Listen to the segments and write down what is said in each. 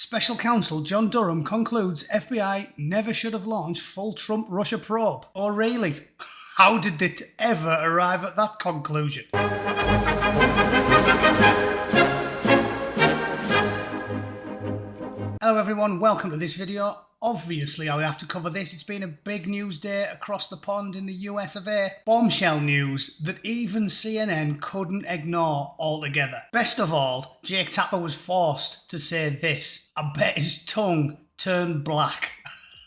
Special Counsel John Durham concludes FBI never should have launched full Trump Russia probe. Oh really? How did it ever arrive at that conclusion? Hello everyone, welcome to this video. Obviously I have to cover this. It's been a big news day across the pond in the US of A. Bombshell news that even CNN couldn't ignore altogether. Best of all, Jake Tapper was forced to say this. I bet his tongue turned black.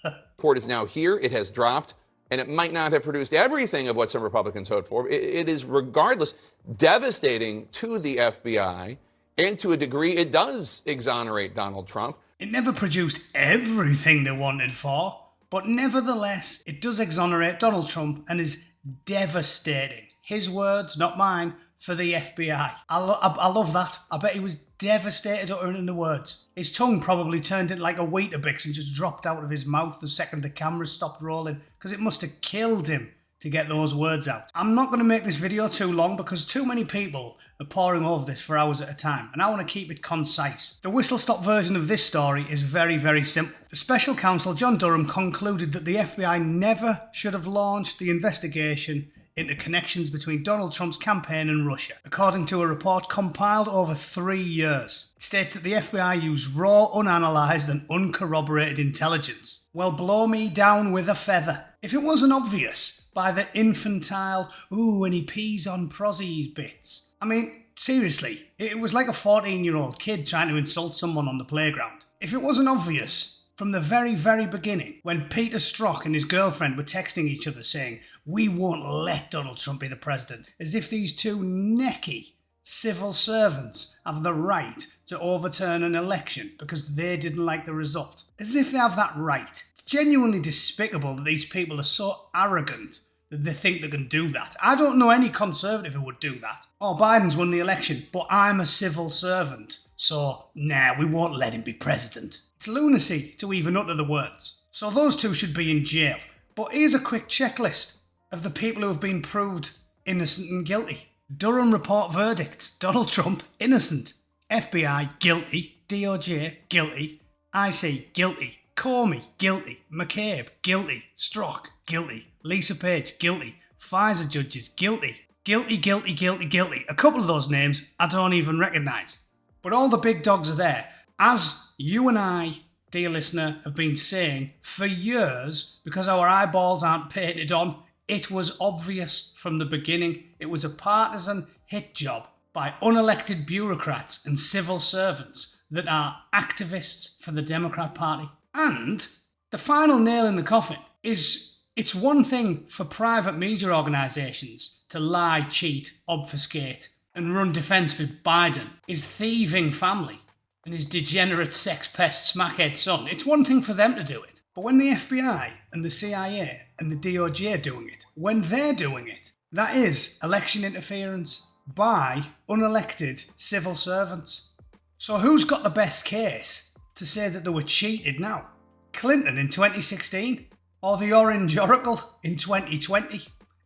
Report is now here, it has dropped, and it might not have produced everything of what some Republicans hoped for. It is regardless devastating to the FBI, and to a degree it does exonerate Donald Trump. It never produced everything they wanted for, but nevertheless, it does exonerate Donald Trump and is devastating. His words, not mine, for the FBI. I love that. I bet he was devastated uttering the words. His tongue probably turned into like a Weetabix and just dropped out of his mouth the second the camera stopped rolling, because it must have killed him to get those words out. I'm not going to make this video too long because too many people are poring over this for hours at a time, and I want to keep it concise. The whistle-stop version of this story is very, very simple. The Special Counsel John Durham concluded that the FBI never should have launched the investigation into connections between Donald Trump's campaign and Russia, according to a report compiled over 3 years. It states that the FBI used raw, unanalysed and uncorroborated intelligence. Well, blow me down with a feather. If it wasn't obvious by the infantile, ooh, and he pees on Prozzies bits. I mean, seriously, it was like a 14-year-old kid trying to insult someone on the playground. If it wasn't obvious from the very, very beginning, when Peter Strzok and his girlfriend were texting each other saying, we won't let Donald Trump be the president, as if these two necky civil servants have the right to overturn an election because they didn't like the result. As if they have that right. It's genuinely despicable that these people are so arrogant that they think they can do that. I don't know any conservative who would do that. Oh, Biden's won the election, but I'm a civil servant, so nah, we won't let him be president. It's lunacy to even utter the words. So those two should be in jail. But here's a quick checklist of the people who have been proved innocent and guilty. Durham report verdicts. Donald Trump, innocent. FBI, guilty. DOJ, guilty. IC, guilty. Comey, guilty. McCabe, guilty. Strzok, guilty. Lisa Page, guilty. Pfizer judges, guilty. Guilty, guilty, guilty, guilty. A couple of those names I don't even recognise. But all the big dogs are there. As you and I, dear listener, have been saying for years, because our eyeballs aren't painted on, it was obvious from the beginning. It was a partisan hit job by unelected bureaucrats and civil servants that are activists for the Democrat Party. And the final nail in the coffin is it's one thing for private media organisations to lie, cheat, obfuscate and run defence for Biden, his thieving family and his degenerate sex pest smackhead son. It's one thing for them to do it. But when the FBI and the CIA and the DOJ are doing it, when they're doing it, that is election interference by unelected civil servants. So who's got the best case to say that they were cheated now? Clinton in 2016? Or the Orange Oracle in 2020?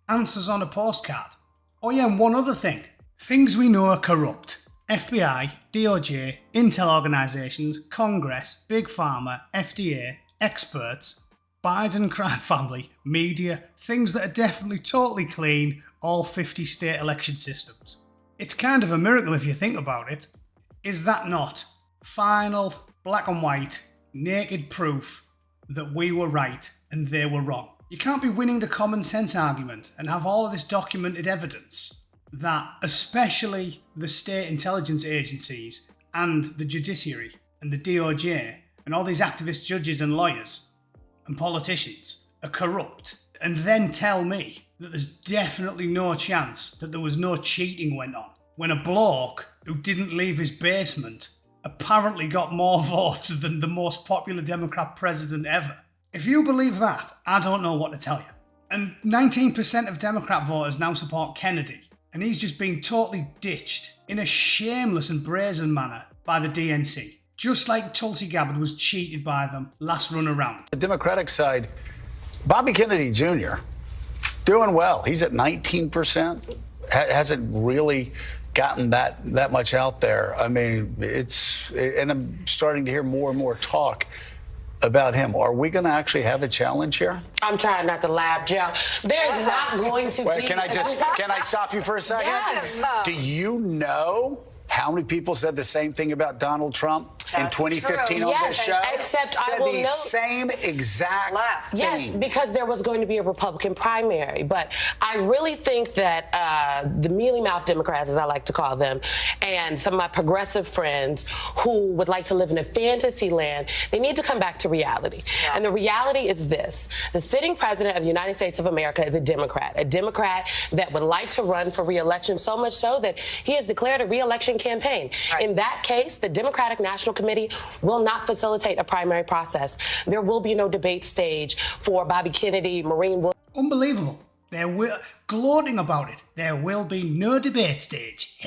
Answers on a postcard. Oh yeah, and one other thing. Things we know are corrupt. FBI, DOJ, intel organisations, Congress, Big Pharma, FDA, experts, Biden crime family, media, things that are definitely totally clean, all 50 state election systems. It's kind of a miracle if you think about it. Is that not final, black and white, naked proof that we were right and they were wrong? You can't be winning the common sense argument and have all of this documented evidence that especially the state intelligence agencies and the judiciary and the DOJ and all these activist judges and lawyers and politicians are corrupt, and then tell me that there's definitely no chance that there was no cheating went on when a bloke who didn't leave his basement apparently got more votes than the most popular Democrat president ever. If you believe that, I don't know what to tell you. And 19% of Democrat voters now support Kennedy, and he's just been totally ditched in a shameless and brazen manner by the DNC, just like Tulsi Gabbard was cheated by them last run around. The Democratic side, Bobby Kennedy Jr., doing well. He's at 19%. Hasn't really gotten that much out there. I mean, and I'm starting to hear more and more talk about him. Are we going to actually have a challenge here? I'm trying not to laugh, Joe. There's not going to Wait, be. can I stop you for a second? Yes. Do you know how many people said the same thing about Donald Trump in 2015 true. on Yes, this show? except I said will the note- same exact thing. Yes, because there was going to be a Republican primary. But I really think that the mealy-mouthed Democrats, as I like to call them, and some of my progressive friends who would like to live in a fantasy land, they need to come back to reality. Yeah. And the reality is this. The sitting president of the United States of America is a Democrat that would like to run for re-election, so much so that he has declared a re-election campaign. Right. In that case, the Democratic National Committee will not facilitate a primary process. There will be no debate stage for Bobby Kennedy, Maureen Williams. Unbelievable. Gloating about it. There will be no debate stage.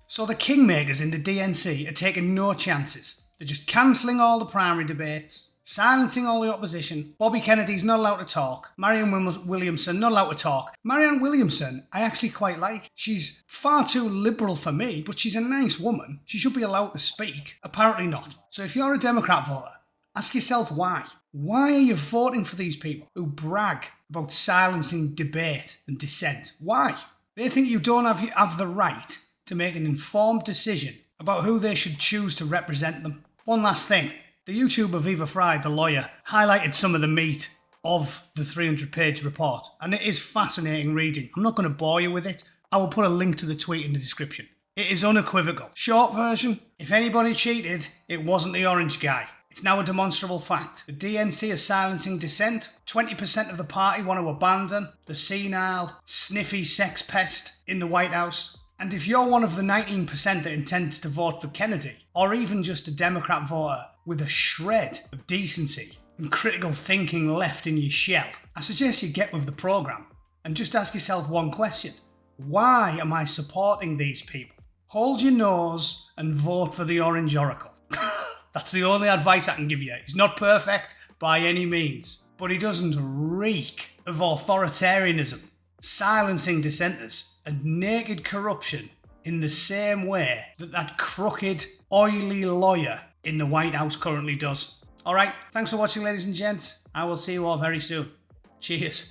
So the kingmakers in the DNC are taking no chances. They're just cancelling all the primary debates, silencing all the opposition. Bobby Kennedy's not allowed to talk. Marianne Williamson not allowed to talk. Marianne Williamson, I actually quite like. She's far too liberal for me, but she's a nice woman. She should be allowed to speak. Apparently not. So if you're a Democrat voter, ask yourself why. Why are you voting for these people who brag about silencing debate and dissent? Why? They think you don't have the right to make an informed decision about who they should choose to represent them. One last thing. The YouTuber Viva Fry, the lawyer, highlighted some of the meat of the 300-page report, and it is fascinating reading. I'm not going to bore you with it. I will put a link to the tweet in the description. It is unequivocal. Short version, if anybody cheated, it wasn't the orange guy. It's now a demonstrable fact. The DNC is silencing dissent. 20% of the party want to abandon the senile, sniffy sex pest in the White House. And if you're one of the 19% that intends to vote for Kennedy, or even just a Democrat voter with a shred of decency and critical thinking left in your shell, I suggest you get with the programme and just ask yourself one question. Why am I supporting these people? Hold your nose and vote for the Orange Oracle. That's the only advice I can give you. He's not perfect by any means, but he doesn't reek of authoritarianism, silencing dissenters, and naked corruption in the same way that crooked, oily lawyer in the White House currently does. All right, thanks for watching, ladies and gents. I will see you all very soon. Cheers.